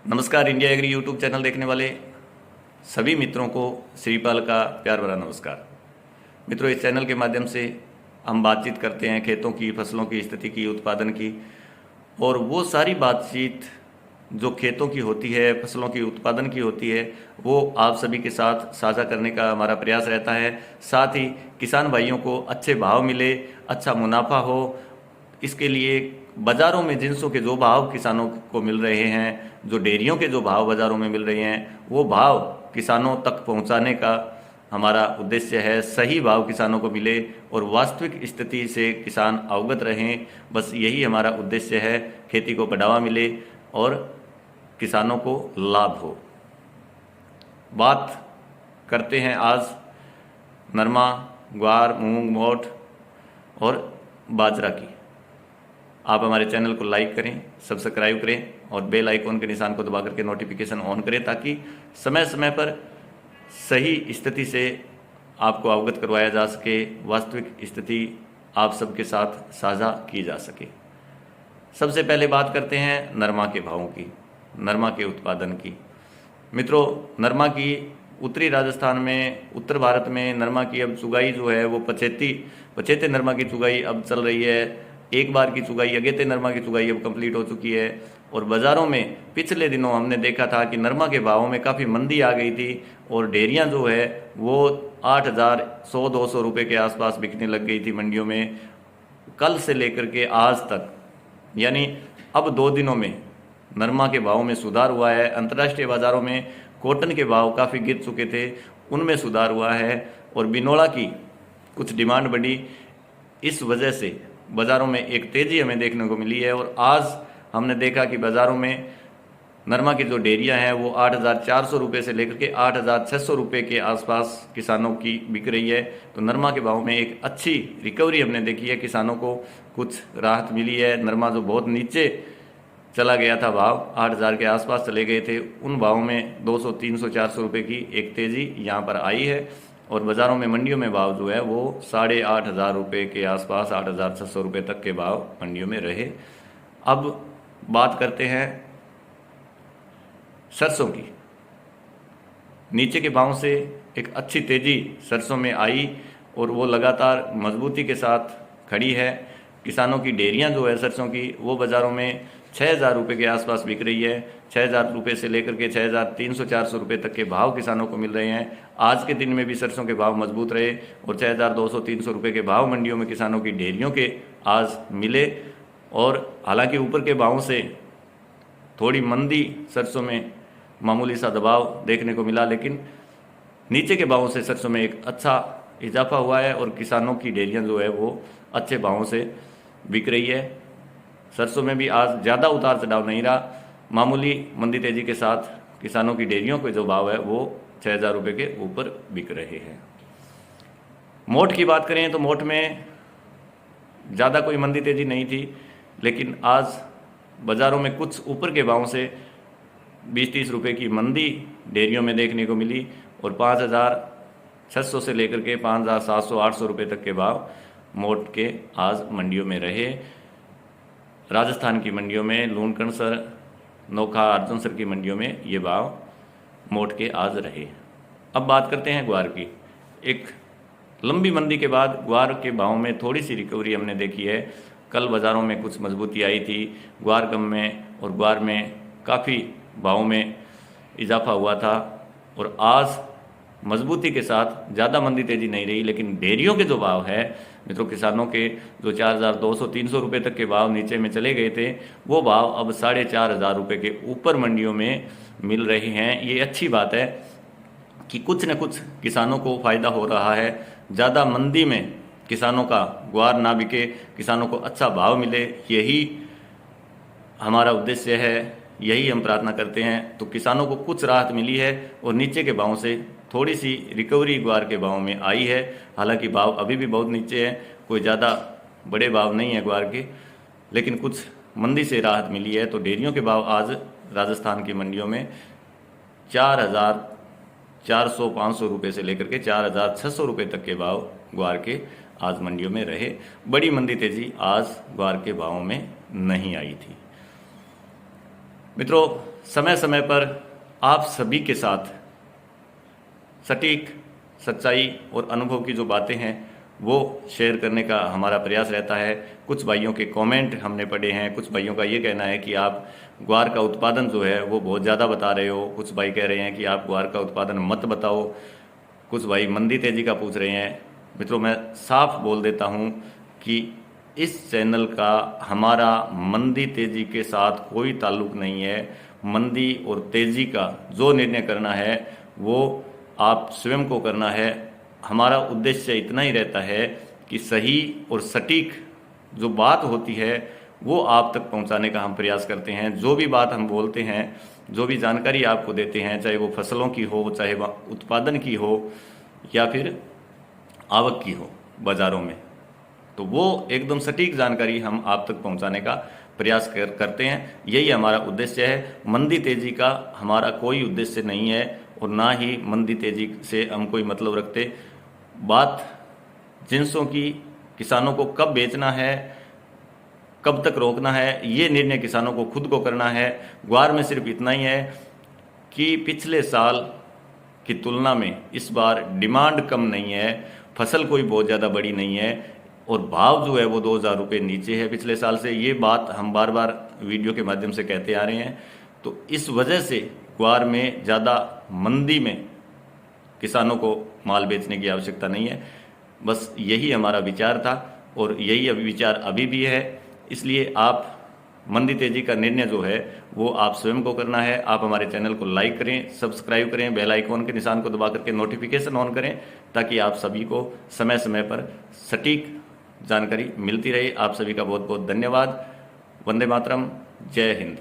नमस्कार। India agree YouTube channel देखने वाले सभी मित्रों को श्रीपाल का प्यार भरा नमस्कार। मित्रों, इस चैनल के माध्यम से हम बातचीत करते हैं खेतों की, फसलों की स्थिति की, उत्पादन की, और वो सारी बातचीत जो खेतों की होती है, फसलों की उत्पादन की होती है, वो आप सभी के साथ साझा करने का हमारा प्रयास रहता है। साथ ही किसान भाइयों को अच्छे भाव मिले, अच्छा मुनाफा हो, इसके लिए बाज़ारों में जिनसों के जो भाव किसानों को मिल रहे हैं, जो डेयरियों के जो भाव बाज़ारों में मिल रहे हैं, वो भाव किसानों तक पहुंचाने का हमारा उद्देश्य है। सही भाव किसानों को मिले और वास्तविक स्थिति से किसान अवगत रहें, बस यही हमारा उद्देश्य है। खेती को बढ़ावा मिले और किसानों को लाभ हो। बात करते हैं आज नरमा, ग्वार, मूंग, मोठ और बाजरा की। आप हमारे चैनल को लाइक करें, सब्सक्राइब करें और बेल आइकॉन के निशान को दबा करके नोटिफिकेशन ऑन करें, ताकि समय समय पर सही स्थिति से आपको अवगत करवाया जा सके, वास्तविक स्थिति आप सबके साथ साझा की जा सके। सबसे पहले बात करते हैं नरमा के भावों की, नरमा के उत्पादन की। मित्रों, नरमा की उत्तरी राजस्थान में, उत्तर भारत में नरमा की अब चुगाई जो है वो पचेते नरमा की चुगाई अब चल रही है। एक बार की चुगाई, अगेते नरमा की चुगाई अब कंप्लीट हो चुकी है। और बाज़ारों में पिछले दिनों हमने देखा था कि नरमा के भावों में काफ़ी मंदी आ गई थी और डेयरियाँ जो है वो 8,100-200 रुपये के आसपास बिकने लग गई थी मंडियों में। कल से लेकर के आज तक, यानी अब 2 दिनों में नरमा के भावों में सुधार हुआ है। अंतर्राष्ट्रीय बाज़ारों में कॉटन के भाव काफ़ी गिर चुके थे, उनमें सुधार हुआ है और बिनोला की कुछ डिमांड बढ़ी। इस वजह से बाज़ारों में एक तेज़ी हमें देखने को मिली है। और आज हमने देखा कि बाज़ारों में नरमा की जो डेयरियाँ हैं वो 8,400 रुपये से लेकर के 8,600 रुपये के आसपास किसानों की बिक रही है। तो नरमा के भाव में एक अच्छी रिकवरी हमने देखी है, किसानों को कुछ राहत मिली है। नरमा जो बहुत नीचे चला गया था, भाव 8,000 के आसपास चले गए थे, उन भावों में 200, 300, 400 रुपये की एक तेज़ी यहाँ पर आई है। और बाज़ारों में, मंडियों में भाव जो है वो 8,500 रुपये के आसपास, 8,600 रुपये तक के भाव मंडियों में रहे। अब बात करते हैं सरसों की। नीचे के भाव से एक अच्छी तेज़ी सरसों में आई और वो लगातार मजबूती के साथ खड़ी है। किसानों की डेयरियाँ जो है सरसों की, वो बाज़ारों में 6,000 रुपये के आसपास बिक रही है। 6,000 रुपये से लेकर के 6,300-400 रुपये तक के भाव किसानों को मिल रहे हैं। आज के दिन में भी सरसों के भाव मजबूत रहे और 6,200-300 रुपये के भाव मंडियों में किसानों की डेयरियों के आज मिले। और हालांकि ऊपर के भावों से थोड़ी मंदी सरसों में, मामूली सा दबाव देखने को मिला, लेकिन नीचे के भावों से सरसों में एक अच्छा इजाफा हुआ है और किसानों की डेयरियाँ जो है वो अच्छे भावों से बिक रही है। सरसों में भी आज ज़्यादा उतार चढ़ाव नहीं रहा, मामूली मंदी तेज़ी के साथ किसानों की डेयरियों के जो भाव है वो 6,000 रुपये के ऊपर बिक रहे हैं। मोठ की बात करें तो मोठ में ज़्यादा कोई मंदी तेज़ी नहीं थी, लेकिन आज बाज़ारों में कुछ ऊपर के भावों से 20-30 रुपये की मंदी डेयरियों में देखने को मिली और 5,600 से लेकर के 5,700-800 रुपये तक के भाव मोठ के आज मंडियों में रहे। राजस्थान की मंडियों में, लूणकरणसर, नोखा, अर्जुनसर की मंडियों में ये भाव मोठ के आज रहे। अब बात करते हैं ग्वार की। एक लंबी मंदी के बाद ग्वार के भाव में थोड़ी सी रिकवरी हमने देखी है। कल बाज़ारों में कुछ मजबूती आई थी, ग्वार गम में और ग्वार में काफ़ी भाव में इजाफा हुआ था और आज मजबूती के साथ ज़्यादा मंदी तेज़ी नहीं रही। लेकिन डेयरियों के जो भाव है मित्रों, किसानों के जो 4,200-300 रुपये तक के भाव नीचे में चले गए थे, वो भाव अब 4,500 रुपये के ऊपर मंडियों में मिल रहे हैं। ये अच्छी बात है कि कुछ न कुछ किसानों को फ़ायदा हो रहा है। ज़्यादा मंदी में किसानों का ग्वार ना बिके, किसानों को अच्छा भाव मिले, यही हमारा उद्देश्य है, यही हम प्रार्थना करते हैं। तो किसानों को कुछ राहत मिली है और नीचे के भावों से थोड़ी सी रिकवरी ग्वार के भाव में आई है। हालांकि भाव अभी भी बहुत नीचे है, कोई ज़्यादा बड़े भाव नहीं है ग्वार के, लेकिन कुछ मंदी से राहत मिली है। तो डेयरियों के भाव आज राजस्थान की मंडियों में 4,400-500 रुपये से लेकर के 4,600 रुपये तक के भाव ग्वार के आज मंडियों में रहे। बड़ी मंदी तेज़ी आज ग्वार के भावों में नहीं आई थी। मित्रों, समय समय पर आप सभी के साथ सटीक, सच्चाई और अनुभव की जो बातें हैं वो शेयर करने का हमारा प्रयास रहता है। कुछ भाइयों के कमेंट हमने पढ़े हैं, कुछ भाइयों का ये कहना है कि आप ग्वार का उत्पादन जो है वो बहुत ज़्यादा बता रहे हो, कुछ भाई कह रहे हैं कि आप ग्वार का उत्पादन मत बताओ, कुछ भाई मंदी तेजी का पूछ रहे हैं। मित्रों, मैं साफ बोल देता हूं कि इस चैनल का हमारा मंदी तेजी के साथ कोई ताल्लुक नहीं है। मंदी और तेजी का जो निर्णय करना है वो आप स्वयं को करना है। हमारा उद्देश्य इतना ही रहता है कि सही और सटीक जो बात होती है वो आप तक पहुंचाने का हम प्रयास करते हैं। जो भी बात हम बोलते हैं, जो भी जानकारी आपको देते हैं, चाहे वो फसलों की हो, चाहे वह उत्पादन की हो या फिर आवक की हो बाज़ारों में, तो वो एकदम सटीक जानकारी हम आप तक पहुंचाने का प्रयास करते हैं। यही हमारा उद्देश्य है। मंदी तेजी का हमारा कोई उद्देश्य नहीं है और ना ही मंदी तेजी से हम कोई मतलब रखते। बात जिनसों की, किसानों को कब बेचना है, कब तक रोकना है, ये निर्णय किसानों को खुद को करना है। ग्वार में सिर्फ इतना ही है कि पिछले साल की तुलना में इस बार डिमांड कम नहीं है, फसल कोई बहुत ज़्यादा बड़ी नहीं है और भाव जो है वो 2000 रुपये नीचे है पिछले साल से। ये बात हम बार बार वीडियो के माध्यम से कहते आ रहे हैं। तो इस वजह से ग्वार में ज़्यादा मंदी में किसानों को माल बेचने की आवश्यकता नहीं है। बस यही हमारा विचार था और यही विचार अभी भी है। इसलिए आप मंदी तेजी का निर्णय जो है वो आप स्वयं को करना है। आप हमारे चैनल को लाइक करें, सब्सक्राइब करें, बेल आइकॉन के निशान को दबा करके नोटिफिकेशन ऑन करें ताकि आप सभी को समय समय पर सटीक जानकारी मिलती रहे। आप सभी का बहुत बहुत धन्यवाद। वंदे मातरम। जय हिंद।